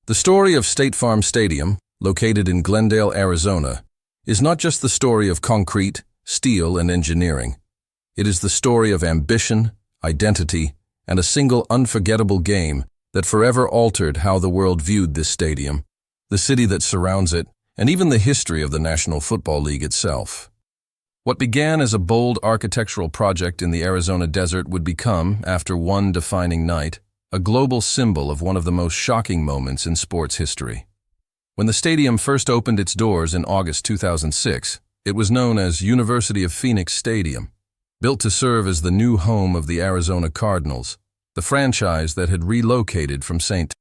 The story of State Farm Stadium, located in Glendale, Arizona, is not just the story of concrete, steel, and engineering. It is the story of ambition, identity, and a single unforgettable game that forever altered how the world viewed this stadium, the city that surrounds it, and even the history of the National Football League itself. What began as a bold architectural project in the Arizona desert would become, after one defining night, a global symbol of one of the most shocking moments in sports history. When the stadium first opened its doors in August 2006, it was known as University of Phoenix Stadium, built to serve as the new home of the Arizona Cardinals, the franchise that had relocated from St.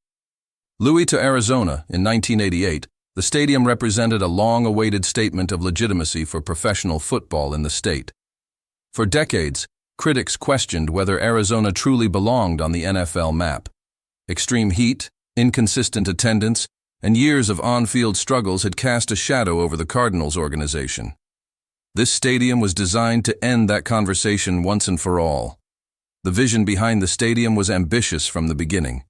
Louis to Arizona in 1988. The stadium represented a long-awaited statement of legitimacy for professional football in the state. For decades, critics questioned whether Arizona truly belonged on the NFL map. Extreme heat, inconsistent attendance, and years of on-field struggles had cast a shadow over the Cardinals organization. This stadium was designed to end that conversation once and for all. The vision behind the stadium was ambitious from the beginning.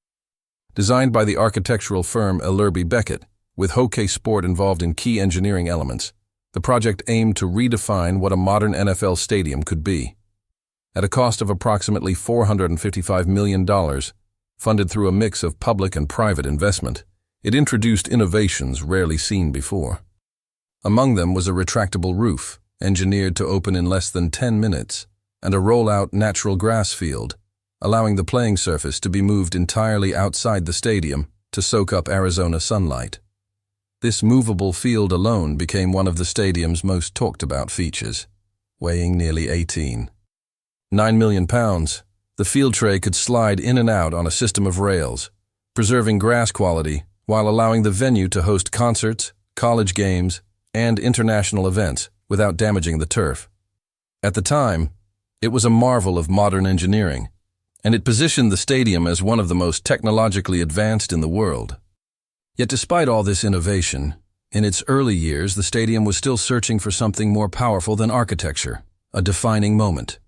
Designed by the architectural firm Ellerbe Beckett, with hockey sport involved in key engineering elements, the project aimed to redefine what a modern NFL stadium could be. At a cost of approximately $455 million, funded through a mix of public and private investment, it introduced innovations rarely seen before. Among them was a retractable roof, engineered to open in less than 10 minutes, and a roll-out natural grass field, allowing the playing surface to be moved entirely outside the stadium to soak up Arizona sunlight. This movable field alone became one of the stadium's most talked-about features, weighing nearly 9 million pounds, the field tray could slide in and out on a system of rails, preserving grass quality while allowing the venue to host concerts, college games, and international events without damaging the turf. At the time, it was a marvel of modern engineering, and it positioned the stadium as one of the most technologically advanced in the world. Yet despite all this innovation, in its early years the stadium was still searching for something more powerful than architecture, a defining moment.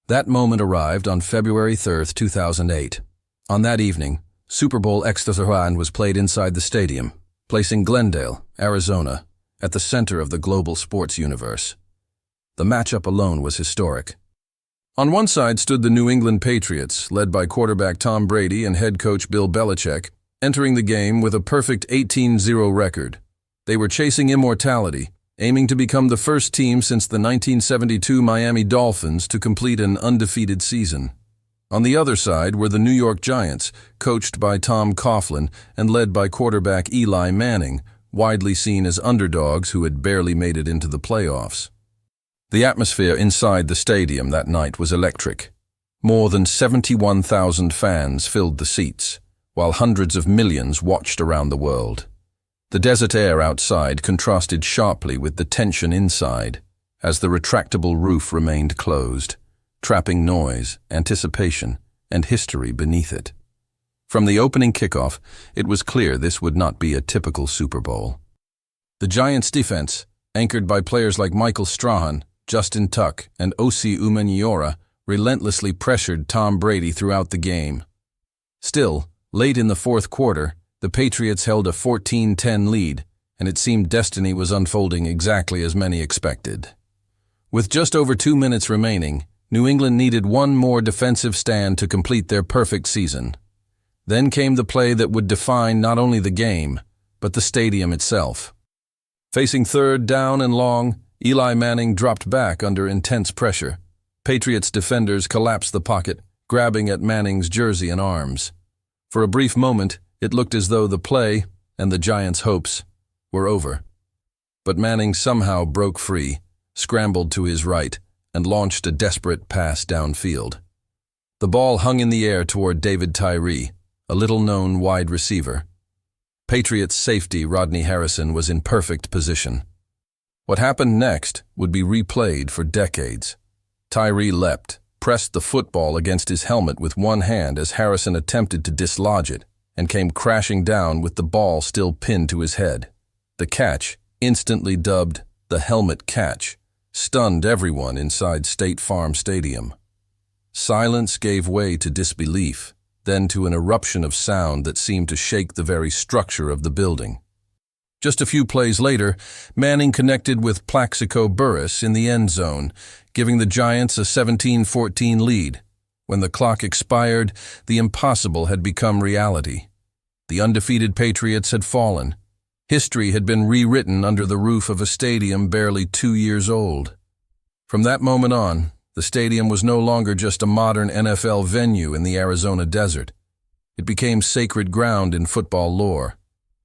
That moment arrived on February 3, 2008. On that evening, Super Bowl XXXI was played inside the stadium, placing Glendale, Arizona, at the center of the global sports universe. The matchup alone was historic. On one side stood the New England Patriots, led by quarterback Tom Brady and head coach Bill Belichick, entering the game with a perfect 18-0 record. They were chasing immortality, aiming to become the first team since the 1972 Miami Dolphins to complete an undefeated season. On the other side were the New York Giants, coached by Tom Coughlin and led by quarterback Eli Manning, widely seen as underdogs who had barely made it into the playoffs. The atmosphere inside the stadium that night was electric. More than 71,000 fans filled the seats, while hundreds of millions watched around the world. The desert air outside contrasted sharply with the tension inside, as the retractable roof remained closed, trapping noise, anticipation, and history beneath it. From the opening kickoff, it was clear this would not be a typical Super Bowl. The Giants' defense, anchored by players like Michael Strahan, Justin Tuck, and Osi Umenyiora, relentlessly pressured Tom Brady throughout the game. Still, late in the fourth quarter, the Patriots held a 14-10 lead, and it seemed destiny was unfolding exactly as many expected. With just over 2 minutes remaining, New England needed one more defensive stand to complete their perfect season. Then came the play that would define not only the game, but the stadium itself. Facing third down and long, Eli Manning dropped back under intense pressure. Patriots defenders collapsed the pocket, grabbing at Manning's jersey and arms. For a brief moment, it looked as though the play, and the Giants' hopes, were over. But Manning somehow broke free, scrambled to his right, and launched a desperate pass downfield. The ball hung in the air toward David Tyree, a little-known wide receiver. Patriots safety Rodney Harrison was in perfect position. What happened next would be replayed for decades. Tyree leapt, pressed the football against his helmet with one hand as Harrison attempted to dislodge it, and came crashing down with the ball still pinned to his head. The catch, instantly dubbed the helmet catch, stunned everyone inside State Farm Stadium. Silence gave way to disbelief, then to an eruption of sound that seemed to shake the very structure of the building. Just a few plays later, Manning connected with Plaxico Burress in the end zone, giving the Giants a 17-14 lead. When the clock expired, the impossible had become reality. The undefeated Patriots had fallen. History had been rewritten under the roof of a stadium barely 2 years old. From that moment on, the stadium was no longer just a modern NFL venue in the Arizona desert. It became sacred ground in football lore.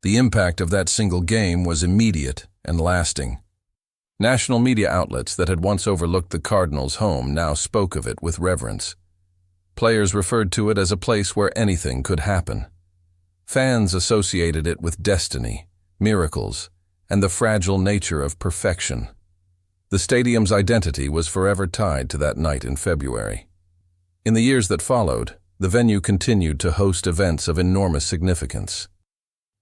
The impact of that single game was immediate and lasting. National media outlets that had once overlooked the Cardinals' home now spoke of it with reverence. Players referred to it as a place where anything could happen. Fans associated it with destiny, miracles, and the fragile nature of perfection. The stadium's identity was forever tied to that night in February. In the years that followed, the venue continued to host events of enormous significance.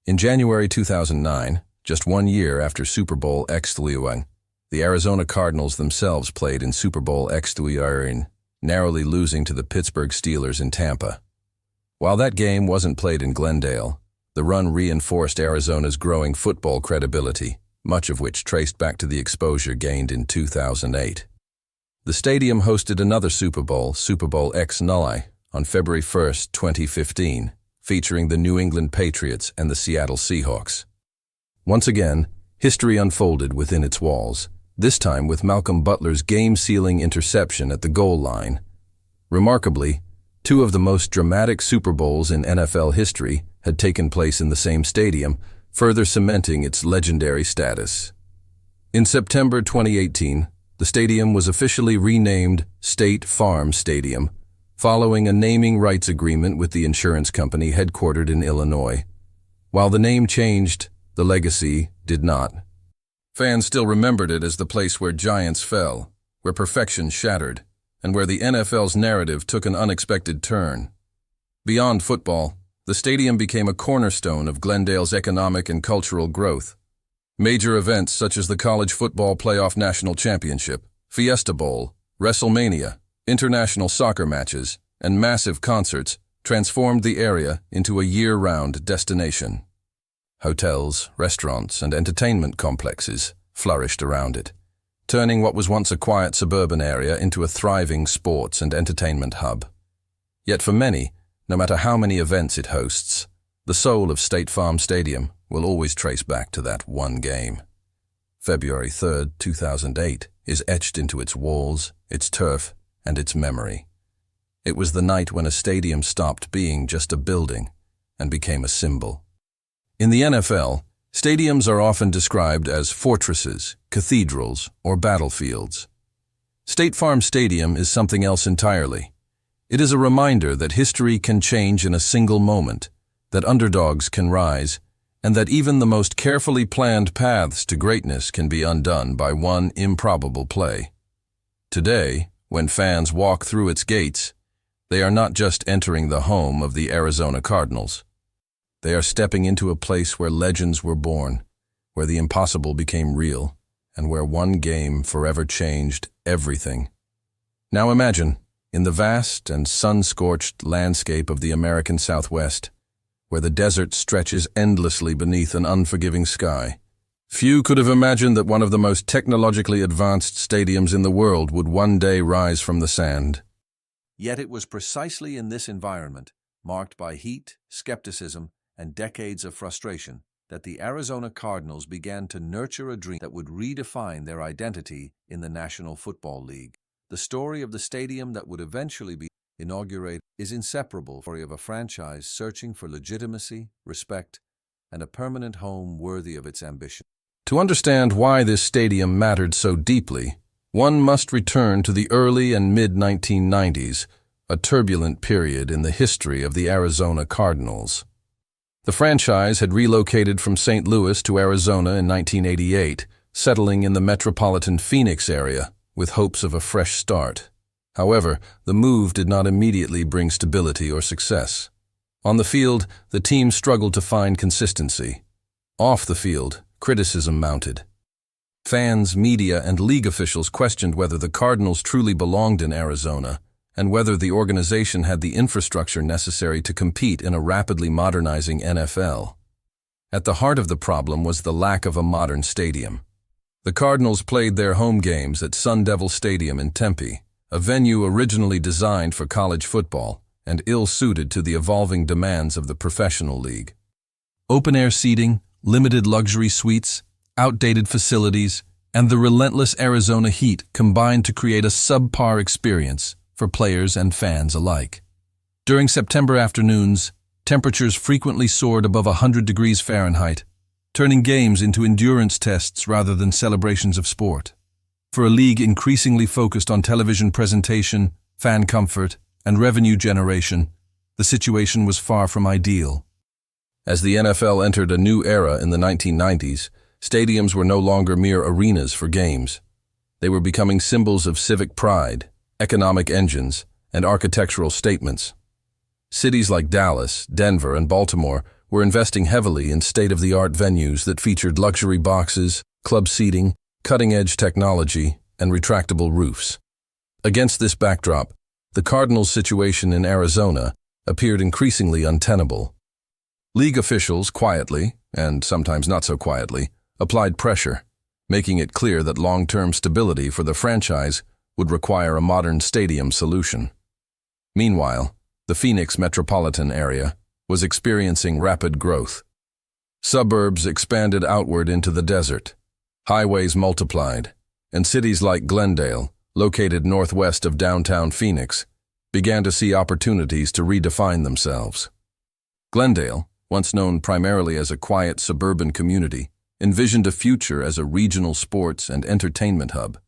In January 2009, just 1 year after Super Bowl XXI, the Arizona Cardinals themselves played in Super Bowl XXI, narrowly losing to the Pittsburgh Steelers in Tampa. While that game wasn't played in Glendale, the run reinforced Arizona's growing football credibility, much of which traced back to the exposure gained in 2008. The stadium hosted another Super Bowl, Super Bowl XXI, on February 1, 2015, featuring the New England Patriots and the Seattle Seahawks. Once again, history unfolded within its walls, this time with Malcolm Butler's game-sealing interception at the goal line. Remarkably, 2 of the most dramatic Super Bowls in NFL history had taken place in the same stadium, further cementing its legendary status. In September 2018, the stadium was officially renamed State Farm Stadium, following a naming rights agreement with the insurance company headquartered in Illinois. While the name changed, the legacy did not. Fans still remembered it as the place where giants fell, where perfection shattered, and where the NFL's narrative took an unexpected turn. Beyond football, the stadium became a cornerstone of Glendale's economic and cultural growth. Major events such as the College Football Playoff National Championship, Fiesta Bowl, WrestleMania, international soccer matches, and massive concerts transformed the area into a year-round destination. Hotels, restaurants, and entertainment complexes flourished around it, turning what was once a quiet suburban area into a thriving sports and entertainment hub. Yet for many, no matter how many events it hosts, the soul of State Farm Stadium will always trace back to that one game. February 3, 2008 is etched into its walls, its turf, and its memory. It was the night when a stadium stopped being just a building and became a symbol. In the NFL, stadiums are often described as fortresses, cathedrals, or battlefields. State Farm Stadium is something else entirely. It is a reminder that history can change in a single moment, that underdogs can rise, and that even the most carefully planned paths to greatness can be undone by one improbable play. Today, when fans walk through its gates, they are not just entering the home of the Arizona Cardinals. They are stepping into a place where legends were born, where the impossible became real, and where one game forever changed everything. Now imagine, in the vast and sun-scorched landscape of the American Southwest, where the desert stretches endlessly beneath an unforgiving sky, few could have imagined that one of the most technologically advanced stadiums in the world would one day rise from the sand. Yet it was precisely in this environment, marked by heat, skepticism, and decades of frustration, that the Arizona Cardinals began to nurture a dream that would redefine their identity in the National Football League. The story of the stadium that would eventually be inaugurated is inseparable from the story of a franchise searching for legitimacy, respect, and a permanent home worthy of its ambition. To understand why this stadium mattered so deeply, one must return to the early and mid-1990s, a turbulent period in the history of the Arizona Cardinals. The franchise had relocated from St. Louis to Arizona in 1988, settling in the metropolitan Phoenix area with hopes of a fresh start. However, the move did not immediately bring stability or success. On the field, the team struggled to find consistency. Off the field, criticism mounted. Fans, media, and league officials questioned whether the Cardinals truly belonged in Arizona, and whether the organization had the infrastructure necessary to compete in a rapidly modernizing NFL. At the heart of the problem was the lack of a modern stadium. The Cardinals played their home games at Sun Devil Stadium in Tempe, a venue originally designed for college football and ill-suited to the evolving demands of the professional league. Open-air seating, limited luxury suites, outdated facilities, and the relentless Arizona heat combined to create a subpar experience for players and fans alike. During September afternoons, temperatures frequently soared above 100 degrees Fahrenheit, turning games into endurance tests rather than celebrations of sport. For a league increasingly focused on television presentation, fan comfort, and revenue generation, the situation was far from ideal. As the NFL entered a new era in the 1990s, stadiums were no longer mere arenas for games. They were becoming symbols of civic pride, economic engines, and architectural statements. Cities like Dallas, Denver, and Baltimore were investing heavily in state-of-the-art venues that featured luxury boxes, club seating, cutting-edge technology, and retractable roofs. Against this backdrop, the Cardinals' situation in Arizona appeared increasingly untenable. League officials quietly, and sometimes not so quietly, applied pressure, making it clear that long-term stability for the franchise would require a modern stadium solution. Meanwhile, the Phoenix metropolitan area was experiencing rapid growth. Suburbs expanded outward into the desert, highways multiplied, and cities like Glendale, located northwest of downtown Phoenix, began to see opportunities to redefine themselves. Glendale, once known primarily as a quiet suburban community, envisioned a future as a regional sports and entertainment hub.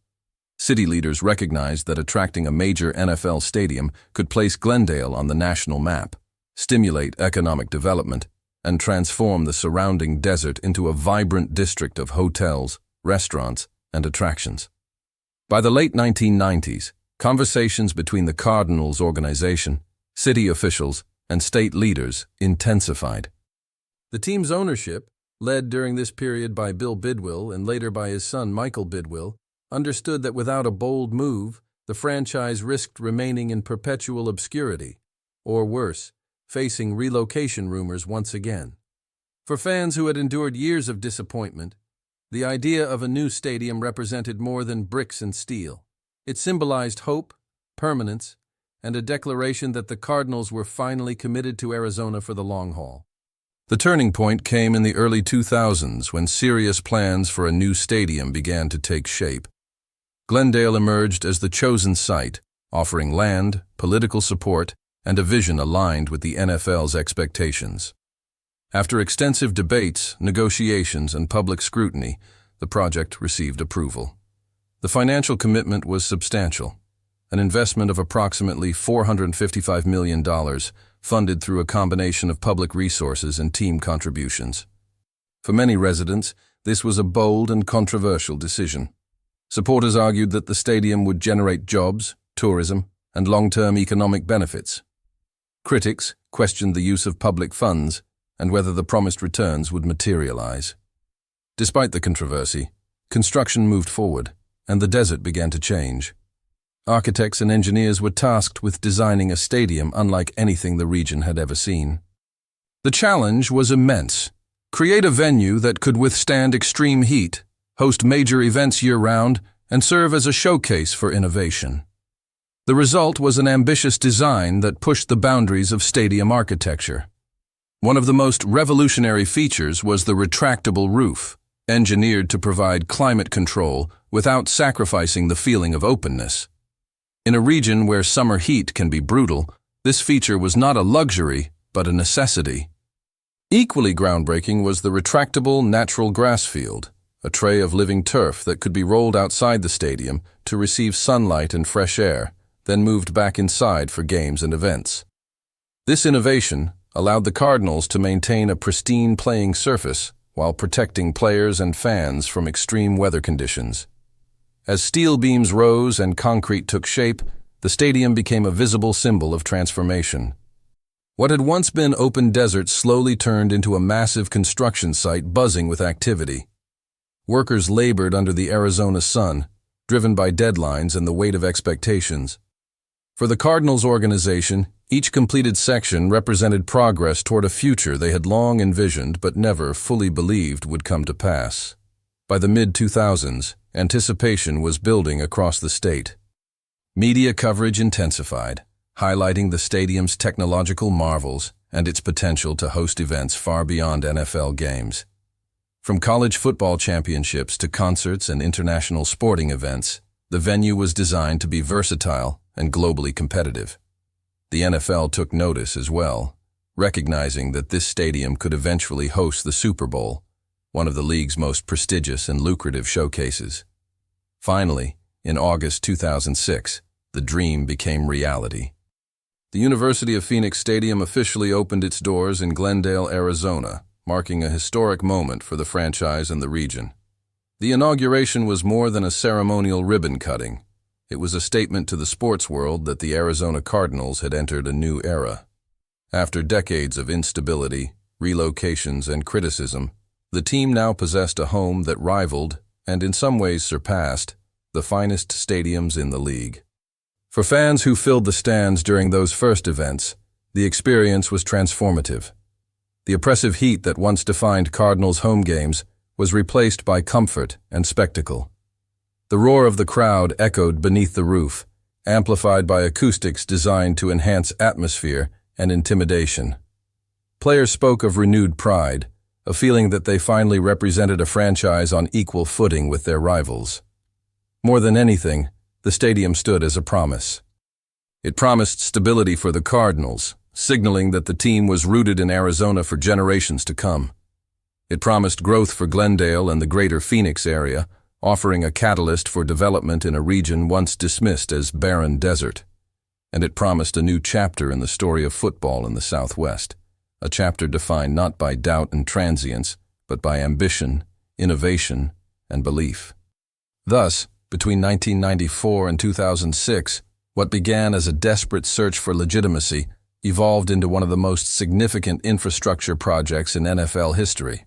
City leaders recognized that attracting a major NFL stadium could place Glendale on the national map, stimulate economic development, and transform the surrounding desert into a vibrant district of hotels, restaurants, and attractions. By the late 1990s, conversations between the Cardinals organization, city officials, and state leaders intensified. The team's ownership, led during this period by Bill Bidwill and later by his son Michael Bidwill, understood that without a bold move, the franchise risked remaining in perpetual obscurity, or worse, facing relocation rumors once again. For fans who had endured years of disappointment, the idea of a new stadium represented more than bricks and steel. It symbolized hope, permanence, and a declaration that the Cardinals were finally committed to Arizona for the long haul. The turning point came in the early 2000s when serious plans for a new stadium began to take shape. Glendale emerged as the chosen site, offering land, political support, and a vision aligned with the NFL's expectations. After extensive debates, negotiations, and public scrutiny, the project received approval. The financial commitment was substantial, an investment of approximately $455 million, funded through a combination of public resources and team contributions. For many residents, this was a bold and controversial decision. Supporters argued that the stadium would generate jobs, tourism, and long-term economic benefits. Critics questioned the use of public funds and whether the promised returns would materialize. Despite the controversy, construction moved forward, and the desert began to change. Architects and engineers were tasked with designing a stadium unlike anything the region had ever seen. The challenge was immense. Create a venue that could withstand extreme heat, host major events year-round, and serve as a showcase for innovation. The result was an ambitious design that pushed the boundaries of stadium architecture. One of the most revolutionary features was the retractable roof, engineered to provide climate control without sacrificing the feeling of openness. In a region where summer heat can be brutal, this feature was not a luxury, but a necessity. Equally groundbreaking was the retractable natural grass field, a tray of living turf that could be rolled outside the stadium to receive sunlight and fresh air, then moved back inside for games and events. This innovation allowed the Cardinals to maintain a pristine playing surface while protecting players and fans from extreme weather conditions. As steel beams rose and concrete took shape, the stadium became a visible symbol of transformation. What had once been open desert slowly turned into a massive construction site buzzing with activity. Workers labored under the Arizona sun, driven by deadlines and the weight of expectations. For the Cardinals organization, each completed section represented progress toward a future they had long envisioned but never fully believed would come to pass. By the mid-2000s, anticipation was building across the state. Media coverage intensified, highlighting the stadium's technological marvels and its potential to host events far beyond NFL games. From college football championships to concerts and international sporting events, the venue was designed to be versatile and globally competitive. The NFL took notice as well, recognizing that this stadium could eventually host the Super Bowl, one of the league's most prestigious and lucrative showcases. Finally, in August 2006, the dream became reality. The University of Phoenix Stadium officially opened its doors in Glendale, Arizona, marking a historic moment for the franchise and the region. The inauguration was more than a ceremonial ribbon cutting. It was a statement to the sports world that the Arizona Cardinals had entered a new era. After decades of instability, relocations, and criticism, the team now possessed a home that rivaled, and in some ways surpassed, the finest stadiums in the league. For fans who filled the stands during those first events, the experience was transformative. The oppressive heat that once defined Cardinals' home games was replaced by comfort and spectacle. The roar of the crowd echoed beneath the roof, amplified by acoustics designed to enhance atmosphere and intimidation. Players spoke of renewed pride, a feeling that they finally represented a franchise on equal footing with their rivals. More than anything, the stadium stood as a promise. It promised stability for the Cardinals, signaling that the team was rooted in Arizona for generations to come. It promised growth for Glendale and the greater Phoenix area, offering a catalyst for development in a region once dismissed as barren desert. And it promised a new chapter in the story of football in the Southwest, a chapter defined not by doubt and transience, but by ambition, innovation, and belief. Thus, between 1994 and 2006, what began as a desperate search for legitimacy evolved into one of the most significant infrastructure projects in NFL history.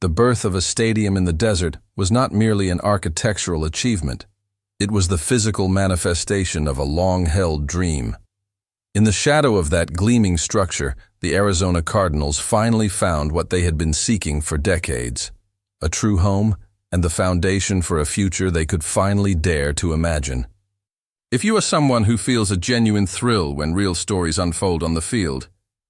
The birth of a stadium in the desert was not merely an architectural achievement. It was the physical manifestation of a long-held dream. In the shadow of that gleaming structure, the Arizona Cardinals finally found what they had been seeking for decades: a true home and the foundation for a future they could finally dare to imagine. If you are someone who feels a genuine thrill when real stories unfold on the field,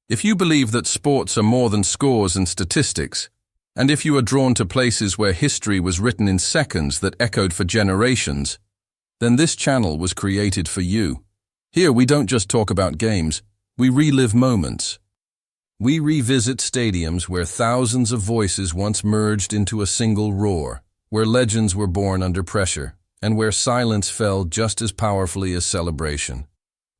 if you believe that sports are more than scores and statistics, and if you are drawn to places where history was written in seconds that echoed for generations, then this channel was created for you. Here we don't just talk about games, we relive moments. We revisit stadiums where thousands of voices once merged into a single roar, where legends were born under pressure, and where silence fell just as powerfully as celebration.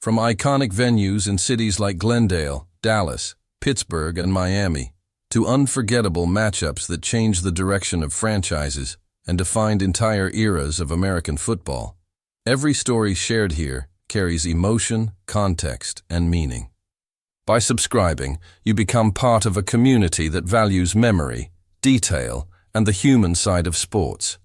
From iconic venues in cities like Glendale, Dallas, Pittsburgh, and Miami, to unforgettable matchups that changed the direction of franchises and defined entire eras of American football, every story shared here carries emotion, context, and meaning. By subscribing, you become part of a community that values memory, detail, and the human side of sports.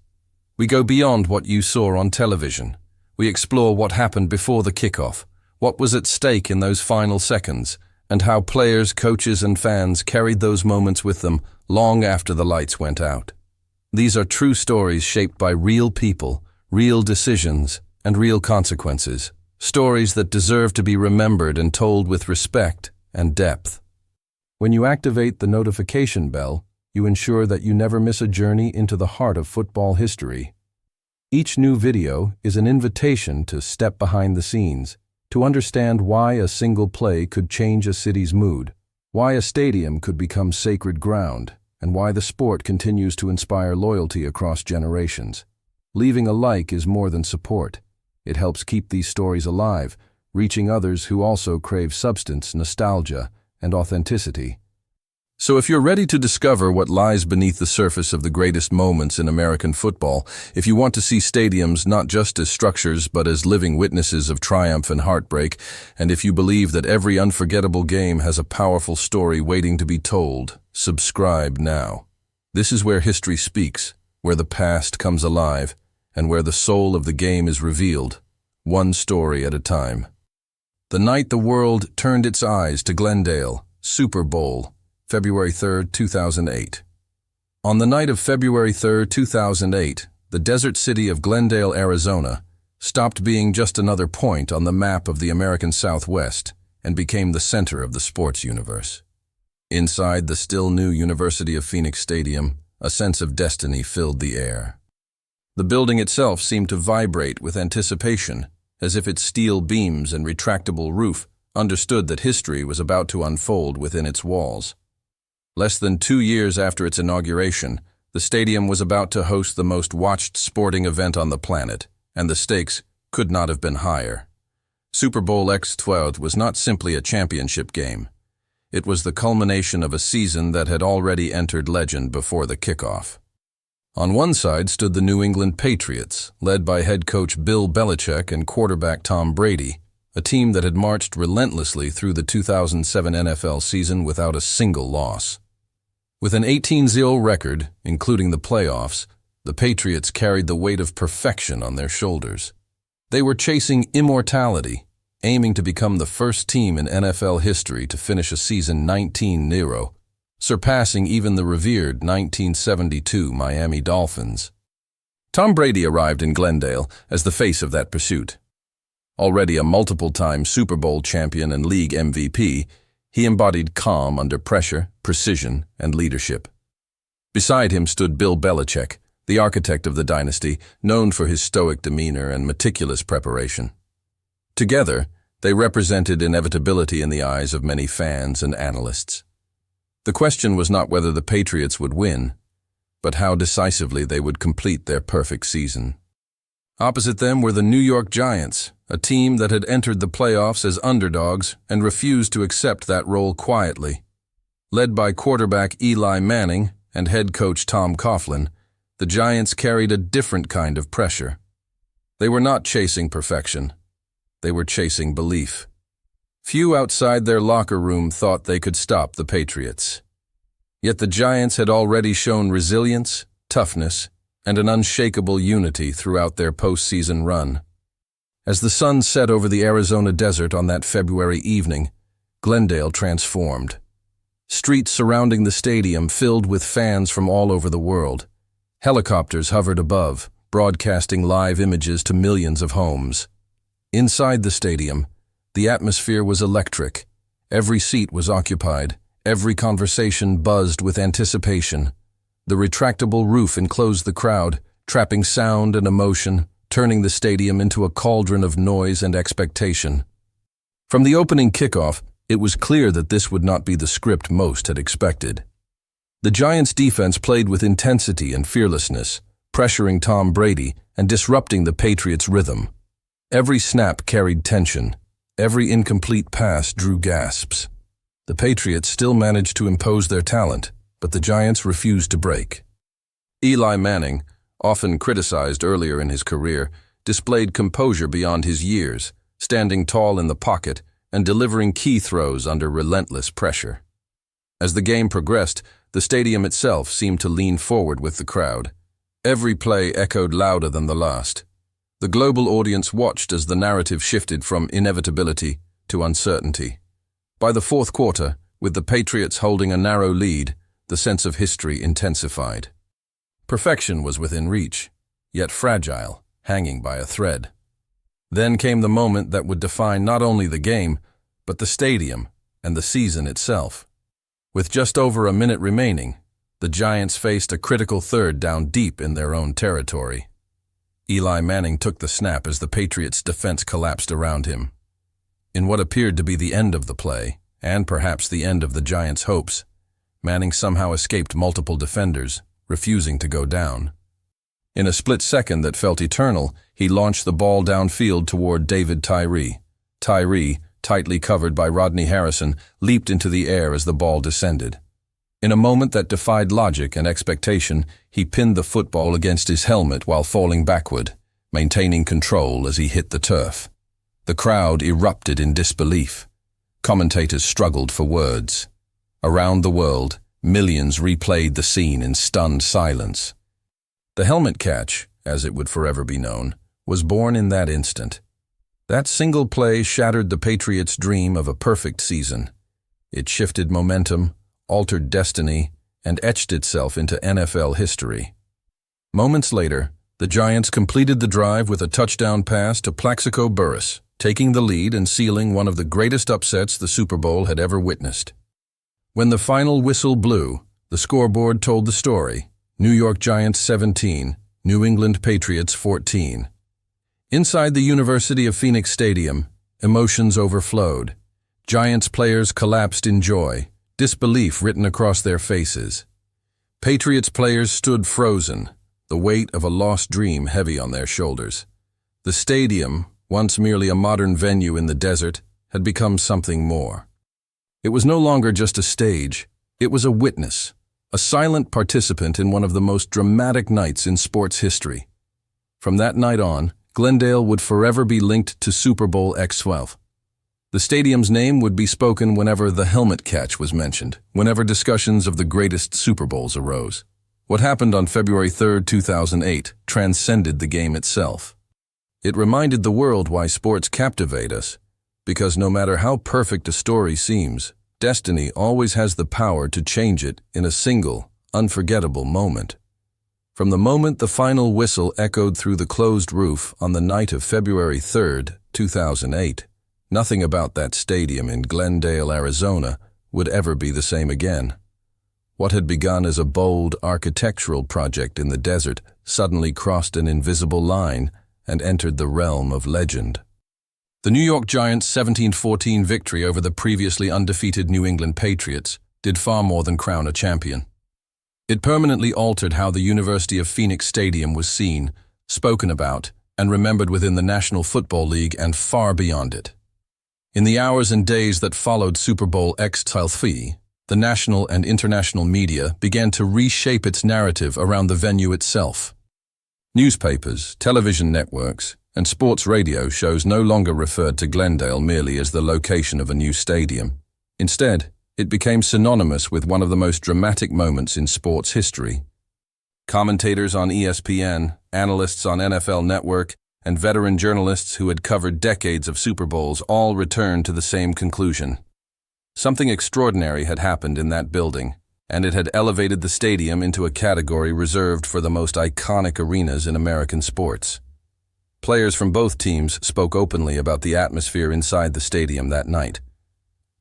We go beyond what you saw on television. We explore what happened before the kickoff, what was at stake in those final seconds, and how players, coaches, and fans carried those moments with them long after the lights went out. These are true stories shaped by real people, real decisions, and real consequences. Stories that deserve to be remembered and told with respect and depth. When you activate the notification bell, you ensure that you never miss a journey into the heart of football history. Each new video is an invitation to step behind the scenes, to understand why a single play could change a city's mood, why a stadium could become sacred ground, and why the sport continues to inspire loyalty across generations. Leaving a like is more than support. It helps keep these stories alive, reaching others who also crave substance, nostalgia, and authenticity. So if you're ready to discover what lies beneath the surface of the greatest moments in American football, if you want to see stadiums not just as structures but as living witnesses of triumph and heartbreak, and if you believe that every unforgettable game has a powerful story waiting to be told, subscribe now. This is where history speaks, where the past comes alive, and where the soul of the game is revealed, one story at a time. The night the world turned its eyes to Glendale, Super Bowl, February 3, 2008. On the night of February 3, 2008, the desert city of Glendale, Arizona, stopped being just another point on the map of the American Southwest and became the center of the sports universe. Inside the still-new University of Phoenix Stadium, a sense of destiny filled the air. The building itself seemed to vibrate with anticipation, as if its steel beams and retractable roof understood that history was about to unfold within its walls. Less than 2 years after its inauguration, the stadium was about to host the most watched sporting event on the planet, and the stakes could not have been higher. Super Bowl X12 was not simply a championship game. It was the culmination of a season that had already entered legend before the kickoff. On one side stood the New England Patriots, led by head coach Bill Belichick and quarterback Tom Brady, a team that had marched relentlessly through the 2007 NFL season without a single loss. With an 18-0 record, including the playoffs, the Patriots carried the weight of perfection on their shoulders. They were chasing immortality, aiming to become the first team in NFL history to finish a season 19-0, surpassing even the revered 1972 Miami Dolphins. Tom Brady arrived in Glendale as the face of that pursuit. Already a multiple-time Super Bowl champion and league MVP, he embodied calm under pressure, precision, and leadership. Beside him stood Bill Belichick, the architect of the dynasty, known for his stoic demeanor and meticulous preparation. Together, they represented inevitability in the eyes of many fans and analysts. The question was not whether the Patriots would win, but how decisively they would complete their perfect season. Opposite them were the New York Giants, a team that had entered the playoffs as underdogs and refused to accept that role quietly. Led by quarterback Eli Manning and head coach Tom Coughlin, the Giants carried a different kind of pressure. They were not chasing perfection. They were chasing belief. Few outside their locker room thought they could stop the Patriots. Yet the Giants had already shown resilience, toughness, and an unshakable unity throughout their postseason run. As the sun set over the Arizona desert on that February evening, Glendale transformed. Streets surrounding the stadium filled with fans from all over the world. Helicopters hovered above, broadcasting live images to millions of homes. Inside the stadium, the atmosphere was electric. Every seat was occupied. Every conversation buzzed with anticipation. The retractable roof enclosed the crowd, trapping sound and emotion, turning the stadium into a cauldron of noise and expectation. From the opening kickoff, it was clear that this would not be the script most had expected. The Giants' defense played with intensity and fearlessness, pressuring Tom Brady and disrupting the Patriots' rhythm. Every snap carried tension. Every incomplete pass drew gasps. The Patriots still managed to impose their talent, but the Giants refused to break. Eli Manning, often criticized earlier in his career, displayed composure beyond his years, standing tall in the pocket and delivering key throws under relentless pressure. As the game progressed, the stadium itself seemed to lean forward with the crowd. Every play echoed louder than the last. The global audience watched as the narrative shifted from inevitability to uncertainty. By the fourth quarter, with the Patriots holding a narrow lead, the sense of history intensified. Perfection was within reach, yet fragile, hanging by a thread. Then came the moment that would define not only the game, but the stadium and the season itself. With just over a minute remaining, the Giants faced a critical third down deep in their own territory. Eli Manning took the snap as the Patriots' defense collapsed around him. In what appeared to be the end of the play, and perhaps the end of the Giants' hopes, Manning somehow escaped multiple defenders, refusing to go down. In a split second that felt eternal, he launched the ball downfield toward David Tyree. Tyree, tightly covered by Rodney Harrison, leaped into the air as the ball descended. In a moment that defied logic and expectation, he pinned the football against his helmet while falling backward, maintaining control as he hit the turf. The crowd erupted in disbelief. Commentators struggled for words. Around the world, millions replayed the scene in stunned silence. The helmet catch, as it would forever be known, was born in that instant. That single play shattered the Patriots' dream of a perfect season. It shifted momentum, altered destiny, and etched itself into NFL history. Moments later, the Giants completed the drive with a touchdown pass to Plaxico Burress, taking the lead and sealing one of the greatest upsets the Super Bowl had ever witnessed. When the final whistle blew, the scoreboard told the story: New York Giants 17, New England Patriots 14. Inside the University of Phoenix Stadium, emotions overflowed. Giants players collapsed in joy, disbelief written across their faces. Patriots players stood frozen, the weight of a lost dream heavy on their shoulders. The stadium, once merely a modern venue in the desert, had become something more. It was no longer just a stage, it was a witness, a silent participant in one of the most dramatic nights in sports history. From that night on, Glendale would forever be linked to Super Bowl X12. The stadium's name would be spoken whenever the helmet catch was mentioned, whenever discussions of the greatest Super Bowls arose. What happened on February 3, 2008, transcended the game itself. It reminded the world why sports captivate us, because no matter how perfect a story seems, destiny always has the power to change it in a single, unforgettable moment. From the moment the final whistle echoed through the closed roof on the night of February 3, 2008, nothing about that stadium in Glendale, Arizona, would ever be the same again. What had begun as a bold architectural project in the desert suddenly crossed an invisible line and entered the realm of legend. The New York Giants' 17-14 victory over the previously undefeated New England Patriots did far more than crown a champion. It permanently altered how the University of Phoenix Stadium was seen, spoken about, and remembered within the National Football League and far beyond it. In the hours and days that followed Super Bowl X12, the national and international media began to reshape its narrative around the venue itself. Newspapers, television networks, and sports radio shows no longer referred to Glendale merely as the location of a new stadium. Instead, it became synonymous with one of the most dramatic moments in sports history. Commentators on ESPN, analysts on NFL Network, and veteran journalists who had covered decades of Super Bowls all returned to the same conclusion. Something extraordinary had happened in that building, and it had elevated the stadium into a category reserved for the most iconic arenas in American sports. Players from both teams spoke openly about the atmosphere inside the stadium that night.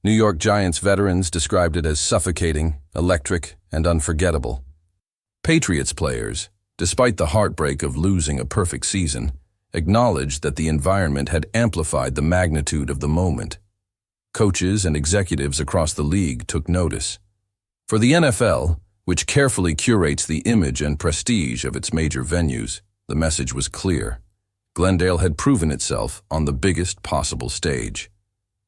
New York Giants veterans described it as suffocating, electric, and unforgettable. Patriots players, despite the heartbreak of losing a perfect season, acknowledged that the environment had amplified the magnitude of the moment. Coaches and executives across the league took notice. For the NFL, which carefully curates the image and prestige of its major venues, the message was clear. Glendale had proven itself on the biggest possible stage.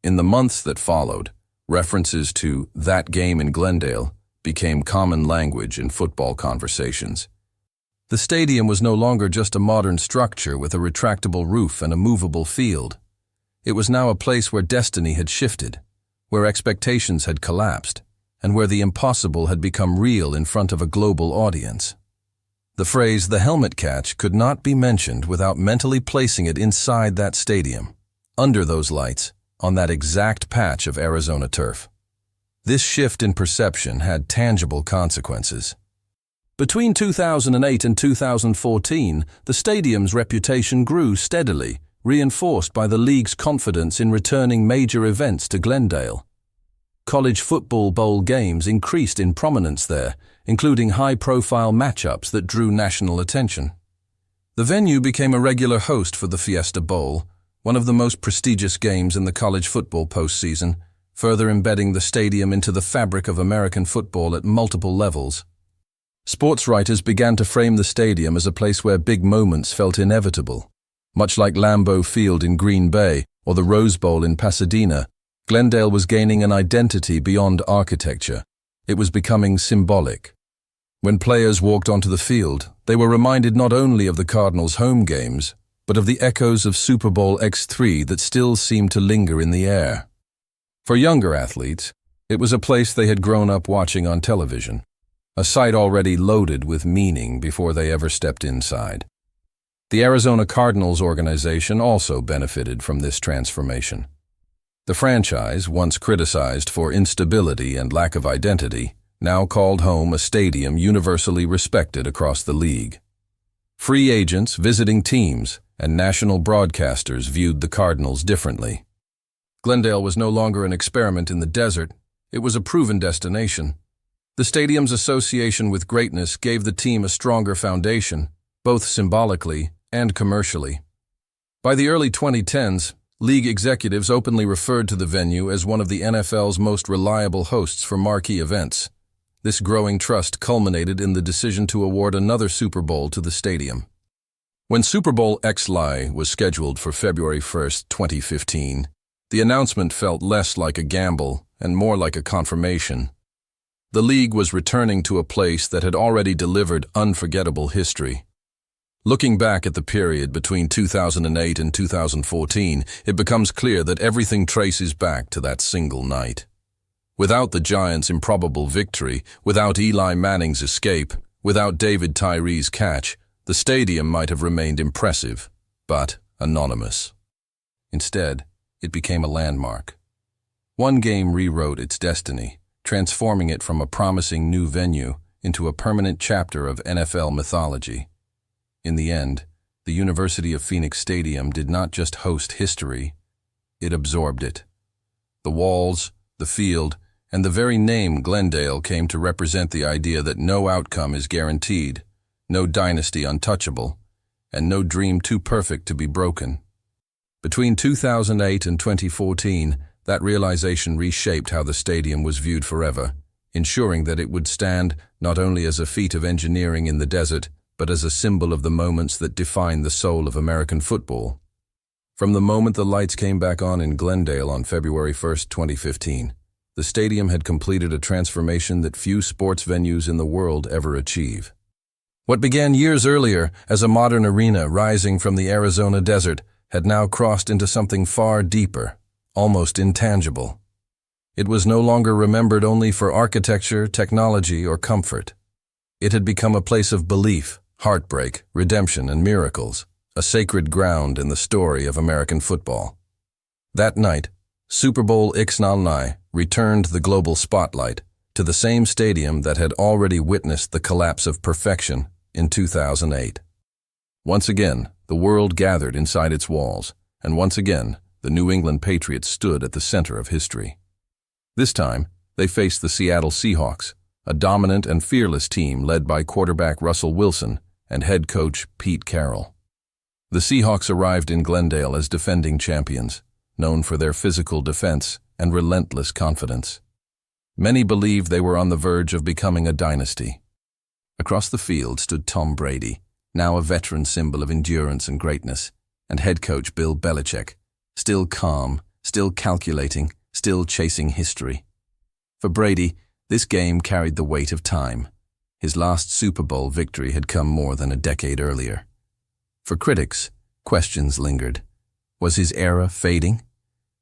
In the months that followed, references to "that game in Glendale" became common language in football conversations. The stadium was no longer just a modern structure with a retractable roof and a movable field. It was now a place where destiny had shifted, where expectations had collapsed, and where the impossible had become real in front of a global audience. The phrase "the helmet catch" could not be mentioned without mentally placing it inside that stadium, under those lights, on that exact patch of Arizona turf. This shift in perception had tangible consequences. Between 2008 and 2014, the stadium's reputation grew steadily, reinforced by the league's confidence in returning major events to Glendale. College football bowl games increased in prominence there, including high-profile matchups that drew national attention. The venue became a regular host for the Fiesta Bowl, one of the most prestigious games in the college football postseason, further embedding the stadium into the fabric of American football at multiple levels. Sports writers began to frame the stadium as a place where big moments felt inevitable. Much like Lambeau Field in Green Bay or the Rose Bowl in Pasadena, Glendale was gaining an identity beyond architecture. It was becoming symbolic. When players walked onto the field, they were reminded not only of the Cardinals' home games, but of the echoes of Super Bowl X3 that still seemed to linger in the air. For younger athletes, it was a place they had grown up watching on television, a site already loaded with meaning before they ever stepped inside. The Arizona Cardinals organization also benefited from this transformation. The franchise, once criticized for instability and lack of identity, now called home a stadium universally respected across the league. Free agents, visiting teams, and national broadcasters viewed the Cardinals differently. Glendale was no longer an experiment in the desert, it was a proven destination. The stadium's association with greatness gave the team a stronger foundation, both symbolically and commercially. By the early 2010s, league executives openly referred to the venue as one of the NFL's most reliable hosts for marquee events. This growing trust culminated in the decision to award another Super Bowl to the stadium. When Super Bowl XLI was scheduled for February 1, 2015, the announcement felt less like a gamble and more like a confirmation. The league was returning to a place that had already delivered unforgettable history. Looking back at the period between 2008 and 2014, it becomes clear that everything traces back to that single night. Without the Giants' improbable victory, without Eli Manning's escape, without David Tyree's catch, the stadium might have remained impressive, but anonymous. Instead, it became a landmark. One game rewrote its destiny, transforming it from a promising new venue into a permanent chapter of NFL mythology. In the end, the University of Phoenix Stadium did not just host history, it absorbed it. The walls, the field, and the very name Glendale came to represent the idea that no outcome is guaranteed, no dynasty untouchable, and no dream too perfect to be broken. Between 2008 and 2014, that realization reshaped how the stadium was viewed forever, ensuring that it would stand not only as a feat of engineering in the desert, but as a symbol of the moments that define the soul of American football. From the moment the lights came back on in Glendale on February 1, 2015, the stadium had completed a transformation that few sports venues in the world ever achieve. What began years earlier as a modern arena rising from the Arizona desert had now crossed into something far deeper, almost intangible. It was no longer remembered only for architecture, technology, or comfort. It had become a place of belief, heartbreak, redemption, and miracles, a sacred ground in the story of American football. That night, Super Bowl XLI returned the global spotlight to the same stadium that had already witnessed the collapse of perfection in 2008. Once again, the world gathered inside its walls, and once again, the New England Patriots stood at the center of history. This time, they faced the Seattle Seahawks, a dominant and fearless team led by quarterback Russell Wilson and head coach Pete Carroll. The Seahawks arrived in Glendale as defending champions, known for their physical defense and relentless confidence. Many believed they were on the verge of becoming a dynasty. Across the field stood Tom Brady, now a veteran symbol of endurance and greatness, and head coach Bill Belichick, still calm, still calculating, still chasing history. For Brady, this game carried the weight of time. His last Super Bowl victory had come more than a decade earlier. For critics, questions lingered. Was his era fading?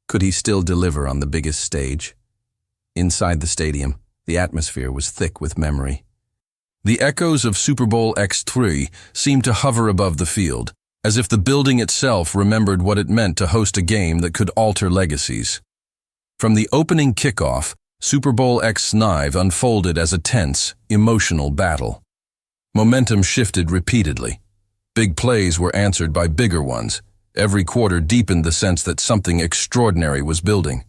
Could he still deliver on the biggest stage? Inside the stadium, the atmosphere was thick with memory. The echoes of Super Bowl XLI seemed to hover above the field, as if the building itself remembered what it meant to host a game that could alter legacies. From the opening kickoff, Super Bowl XLI unfolded as a tense, emotional battle. Momentum shifted repeatedly. Big plays were answered by bigger ones. Every quarter deepened the sense that something extraordinary was building.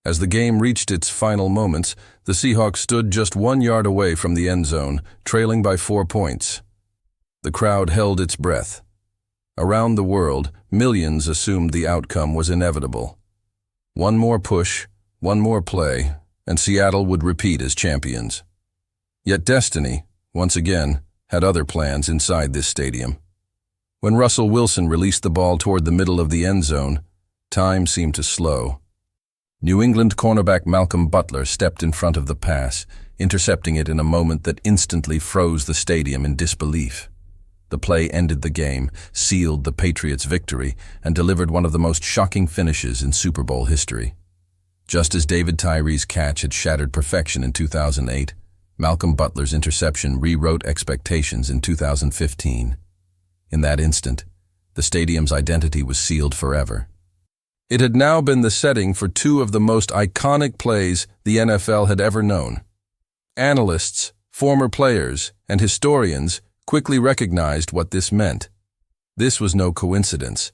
As the game reached its final moments, the Seahawks stood just 1 yard away from the end zone, trailing by 4 points. The crowd held its breath. Around the world, millions assumed the outcome was inevitable. One more push, one more play, and Seattle would repeat as champions. Yet destiny, once again, had other plans inside this stadium. When Russell Wilson released the ball toward the middle of the end zone, time seemed to slow. New England cornerback Malcolm Butler stepped in front of the pass, intercepting it in a moment that instantly froze the stadium in disbelief. The play ended the game, sealed the Patriots' victory, and delivered one of the most shocking finishes in Super Bowl history. Just as David Tyree's catch had shattered perfection in 2008, Malcolm Butler's interception rewrote expectations in 2015. In that instant, the stadium's identity was sealed forever. It had now been the setting for two of the most iconic plays the NFL had ever known. Analysts, former players, and historians quickly recognized what this meant. This was no coincidence.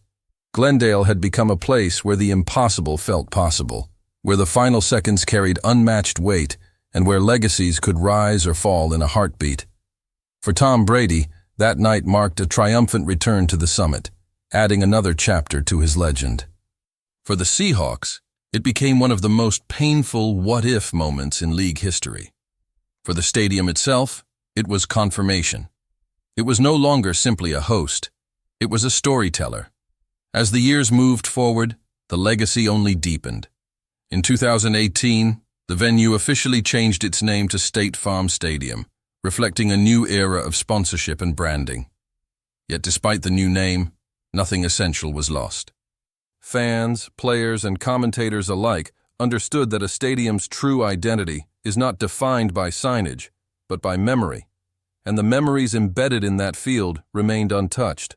Glendale had become a place where the impossible felt possible, where the final seconds carried unmatched weight, and where legacies could rise or fall in a heartbeat. For Tom Brady, that night marked a triumphant return to the summit, adding another chapter to his legend. For the Seahawks, it became one of the most painful what-if moments in league history. For the stadium itself, it was confirmation. It was no longer simply a host. It was a storyteller. As the years moved forward, the legacy only deepened. In 2018, the venue officially changed its name to State Farm Stadium, reflecting a new era of sponsorship and branding. Yet despite the new name, nothing essential was lost. Fans, players, and commentators alike understood that a stadium's true identity is not defined by signage, but by memory, and the memories embedded in that field remained untouched.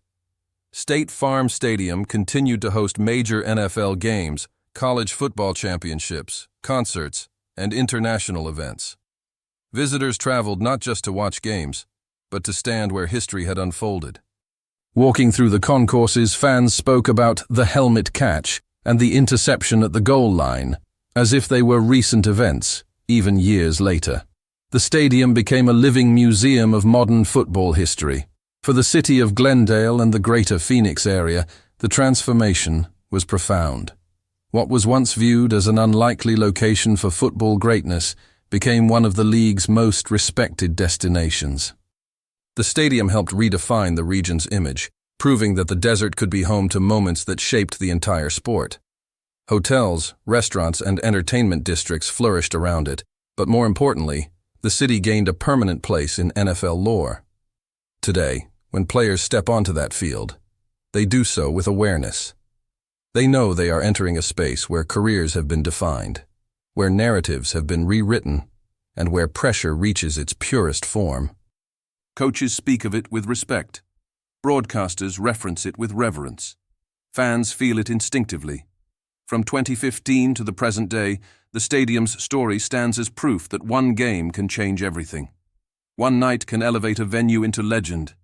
State Farm Stadium continued to host major NFL games, college football championships, concerts, and international events. Visitors traveled not just to watch games, but to stand where history had unfolded. Walking through the concourses, fans spoke about the helmet catch and the interception at the goal line, as if they were recent events, even years later. The stadium became a living museum of modern football history. For the city of Glendale and the greater Phoenix area, the transformation was profound. What was once viewed as an unlikely location for football greatness became one of the league's most respected destinations. The stadium helped redefine the region's image, proving that the desert could be home to moments that shaped the entire sport. Hotels, restaurants, and entertainment districts flourished around it, but more importantly, the city gained a permanent place in NFL lore. Today, when players step onto that field, they do so with awareness. They know they are entering a space where careers have been defined, where narratives have been rewritten, and where pressure reaches its purest form. Coaches speak of it with respect. Broadcasters reference it with reverence. Fans feel it instinctively. From 2015 to the present day, the stadium's story stands as proof that one game can change everything. One night can elevate a venue into legend.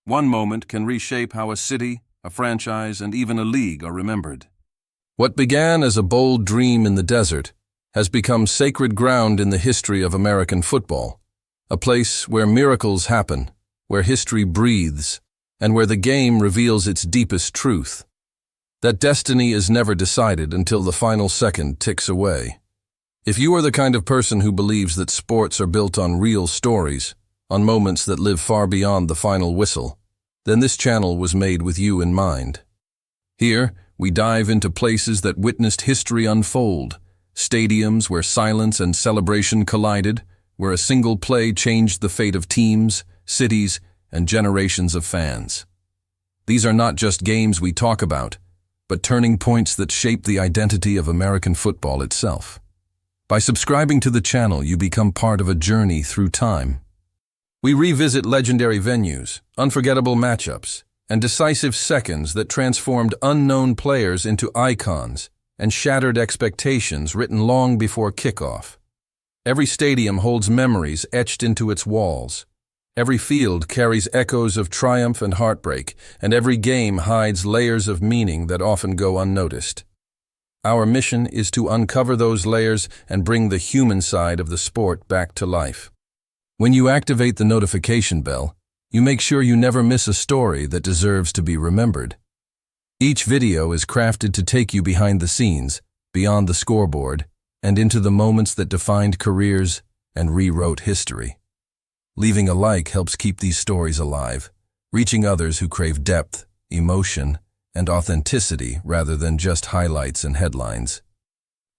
One moment can reshape how a city, a franchise, and even a league are remembered. What began as a bold dream in the desert has become sacred ground in the history of American football. A place where miracles happen, where history breathes, and where the game reveals its deepest truth. That destiny is never decided until the final second ticks away. If you are the kind of person who believes that sports are built on real stories, on moments that live far beyond the final whistle, then this channel was made with you in mind. Here, we dive into places that witnessed history unfold, stadiums where silence and celebration collided, where a single play changed the fate of teams, cities, and generations of fans. These are not just games we talk about, but turning points that shape the identity of American football itself. By subscribing to the channel, you become part of a journey through time. We revisit legendary venues, unforgettable matchups, and decisive seconds that transformed unknown players into icons and shattered expectations written long before kickoff. Every stadium holds memories etched into its walls. Every field carries echoes of triumph and heartbreak, and every game hides layers of meaning that often go unnoticed. Our mission is to uncover those layers and bring the human side of the sport back to life. When you activate the notification bell, you make sure you never miss a story that deserves to be remembered. Each video is crafted to take you behind the scenes, beyond the scoreboard, and into the moments that defined careers and rewrote history. Leaving a like helps keep these stories alive, reaching others who crave depth, emotion, and authenticity rather than just highlights and headlines.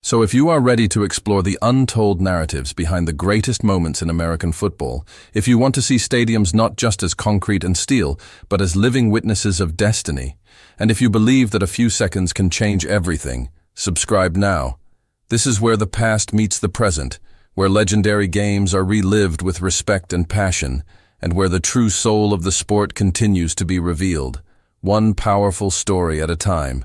So if you are ready to explore the untold narratives behind the greatest moments in American football, if you want to see stadiums not just as concrete and steel, but as living witnesses of destiny, and if you believe that a few seconds can change everything, subscribe now. This is where the past meets the present, where legendary games are relived with respect and passion, and where the true soul of the sport continues to be revealed, one powerful story at a time.